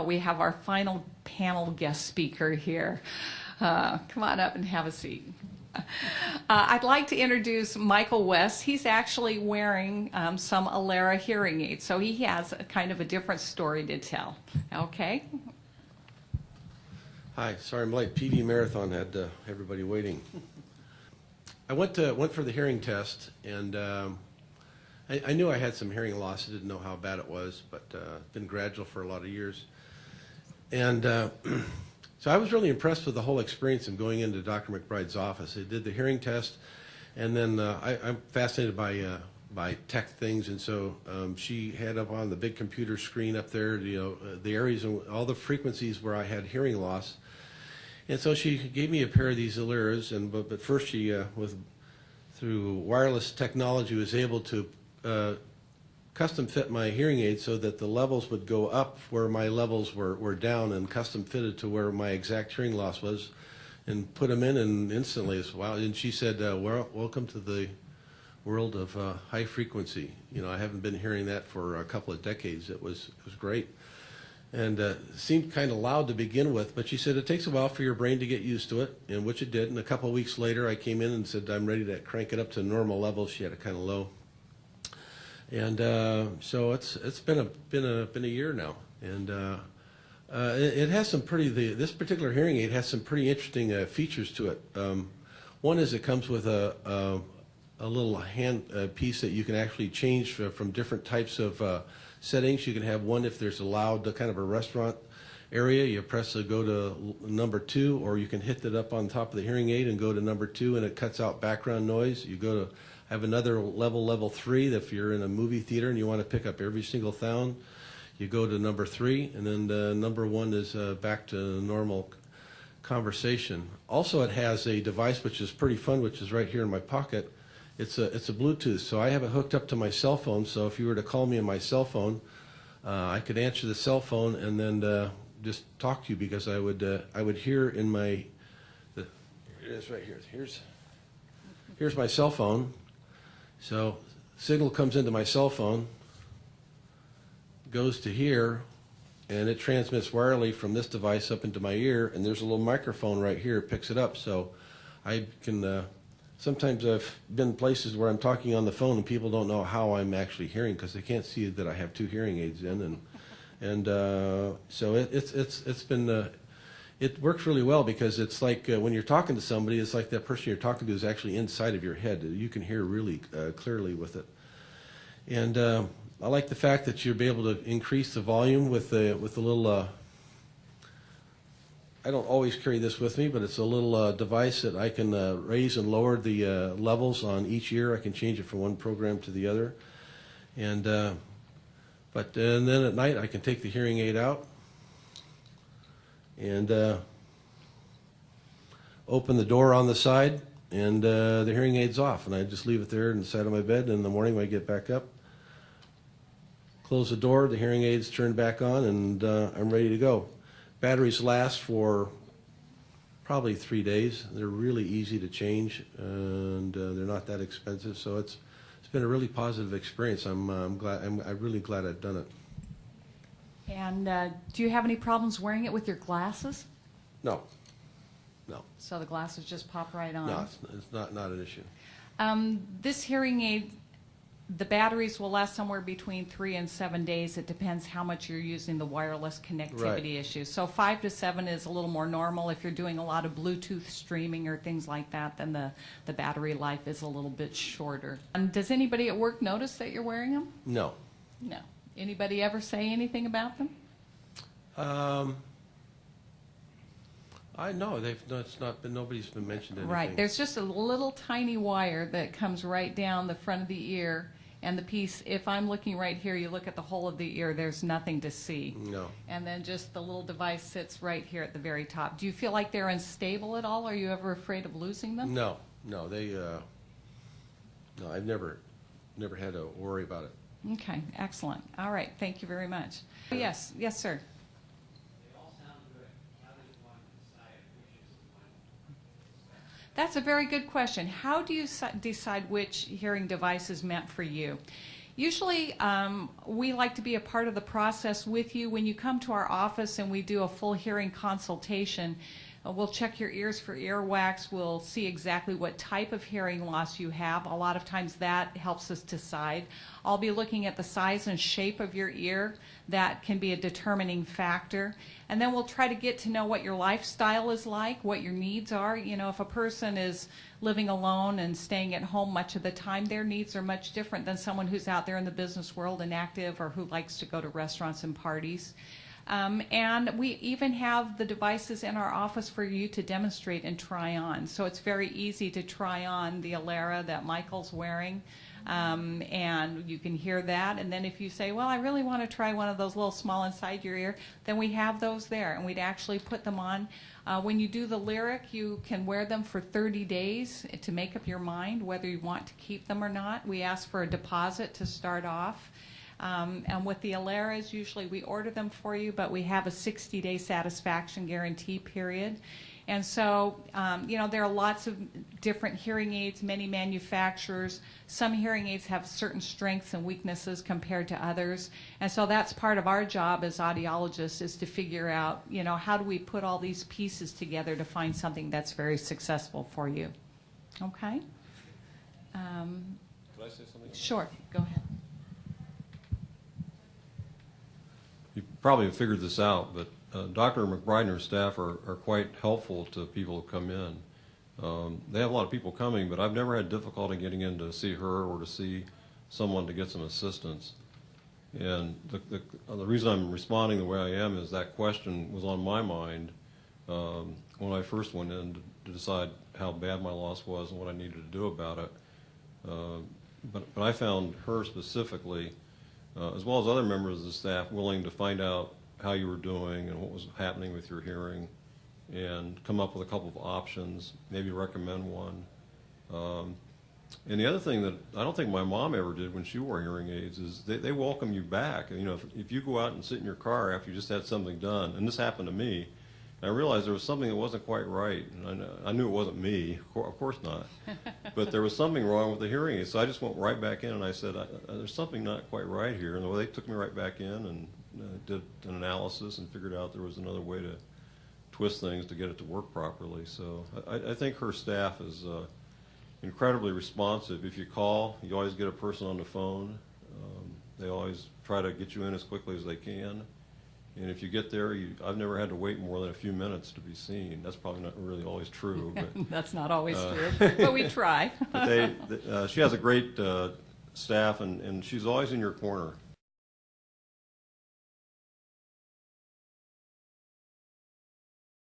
We have our final panel guest speaker here. Come on up and have a seat. I'd like to introduce Michael West. He's actually wearing some Alera hearing aids, so he has a kind of a different story to tell. Okay? Hi, sorry I'm late. PD Marathon had everybody waiting. I went for the hearing test, and I knew I had some hearing loss. I didn't know how bad it was, but it's been gradual for a lot of years. And so I was really impressed with the whole experience of going into Dr. McBride's office. They did the hearing test, and then I'm fascinated by tech things, and so she had up on the big computer screen up there, the areas and all the frequencies where I had hearing loss. And so she gave me a pair of these Aleras, but first she, through wireless technology, was able to custom fit my hearing aid so that the levels would go up where my levels were down, and custom fitted to where my exact hearing loss was, and put them in, and instantly it's wow. And she said, well, welcome to the world of high frequency. I haven't been hearing that for a couple of decades. It was great. And seemed kind of loud to begin with, but she said it takes a while for your brain to get used to it, and which it did. And a couple of weeks later, I came in and said I'm ready to crank it up to normal levels. She had it kind of low, and so it's been a year now, and it has some pretty. This particular hearing aid has some pretty interesting features to it. One is it comes with a little hand piece that you can actually change from different types of settings. You can have one if there's a loud kind of a restaurant area. You press go to number 2, or you can hit it up on top of the hearing aid and go to number 2, and it cuts out background noise. You go to have another level 3. If you're in a movie theater and you want to pick up every single sound, you go to number 3, and then number 1 is back to normal conversation. Also, it has a device which is pretty fun, which is right here in my pocket. It's a Bluetooth, so I have it hooked up to my cell phone. So if you were to call me on my cell phone, I could answer the cell phone and then just talk to you, because I would hear in my here it is right here. Here's my cell phone. So signal comes into my cell phone, goes to here, and it transmits wirelessly from this device up into my ear. And there's a little microphone right here, it picks it up, so I can. Sometimes I've been places where I'm talking on the phone and people don't know how I'm actually hearing, because they can't see that I have 2 hearing aids in, and so it's been it works really well, because it's like when you're talking to somebody, it's like that person you're talking to is actually inside of your head. You can hear really clearly with it, and I like the fact that you'll be able to increase the volume with the little. I don't always carry this with me, but it's a little device that I can raise and lower the levels on each ear. I can change it from one program to the other. And then at night I can take the hearing aid out and open the door on the side, and the hearing aid's off. And I just leave it there on the side of my bed, and in the morning when I get back up, close the door, the hearing aid's turned back on, and I'm ready to go. Batteries last for probably 3 days. They're really easy to change, and they're not that expensive. So it's been a really positive experience. I'm really glad I've done it. And do you have any problems wearing it with your glasses? No. So the glasses just pop right on? No, it's not an issue. This hearing aid, the batteries will last somewhere between 3 and 7 days. It depends how much you're using the wireless connectivity issues. So 5 to 7 is a little more normal. If you're doing a lot of Bluetooth streaming or things like that, then the battery life is a little bit shorter. Does anybody at work notice that you're wearing them? No. No. Anybody ever say anything about them? I know it's not been. Nobody's been mentioned anything. Right. There's just a little tiny wire that comes right down the front of the ear. And the piece, if I'm looking right here, you look at the whole of the ear, there's nothing to see. No. And then just the little device sits right here at the very top. Do you feel like they're unstable at all? Are you ever afraid of losing them? No. They, no, I've never had to worry about it. Okay, excellent. All right, thank you very much. Yes, sir. They all sound good. How does one decide which is the one? That's a very good question. How do you decide which hearing device is meant for you? Usually, we like to be a part of the process with you. When you come to our office and we do a full hearing consultation, we'll check your ears for earwax. We'll see exactly what type of hearing loss you have. A lot of times that helps us decide. I'll be looking at the size and shape of your ear. That can be a determining factor. And then we'll try to get to know what your lifestyle is like, what your needs are. You know, if a person is living alone and staying at home much of the time, their needs are much different than someone who's out there in the business world and active, or who likes to go to restaurants and parties. And we even have the devices in our office for you to demonstrate and try on. So it's very easy to try on the Alera that Michael's wearing. And you can hear that. And then if you say, well, I really want to try one of those little small inside your ear, then we have those there. And we'd actually put them on. When you do the lyric, you can wear them for 30 days to make up your mind whether you want to keep them or not. We ask for a deposit to start off. And with the Aleras, usually we order them for you, but we have a 60-day satisfaction guarantee period. And so, you know, there are lots of different hearing aids, many manufacturers. Some hearing aids have certain strengths and weaknesses compared to others. And so that's part of our job as audiologists, is to figure out, you know, how do we put all these pieces together to find something that's very successful for you. Okay? Could I say something? Sure, go ahead. You probably have figured this out, but Dr. McBride and her staff are quite helpful to people who come in. They have a lot of people coming, but I've never had difficulty getting in to see her or to see someone to get some assistance. And the reason I'm responding the way I am is that question was on my mind when I first went in to decide how bad my loss was and what I needed to do about it. But I found her specifically, as well as other members of the staff, willing to find out how you were doing and what was happening with your hearing, and come up with a couple of options, maybe recommend one. And the other thing that I don't think my mom ever did when she wore hearing aids is they welcome you back. You know, if you go out and sit in your car after you just had something done, and this happened to me, I realized there was something that wasn't quite right. And I knew it wasn't me, of course not. But there was something wrong with the hearing aid. So I just went right back in and I said, there's something not quite right here. And they took me right back in and did an analysis and figured out there was another way to twist things to get it to work properly. So I think her staff is incredibly responsive. If you call, you always get a person on the phone. They always try to get you in as quickly as they can. And if you get there, I've never had to wait more than a few minutes to be seen. That's probably not really always true. But, That's not always true, but we try. but she has a great staff, and she's always in your corner.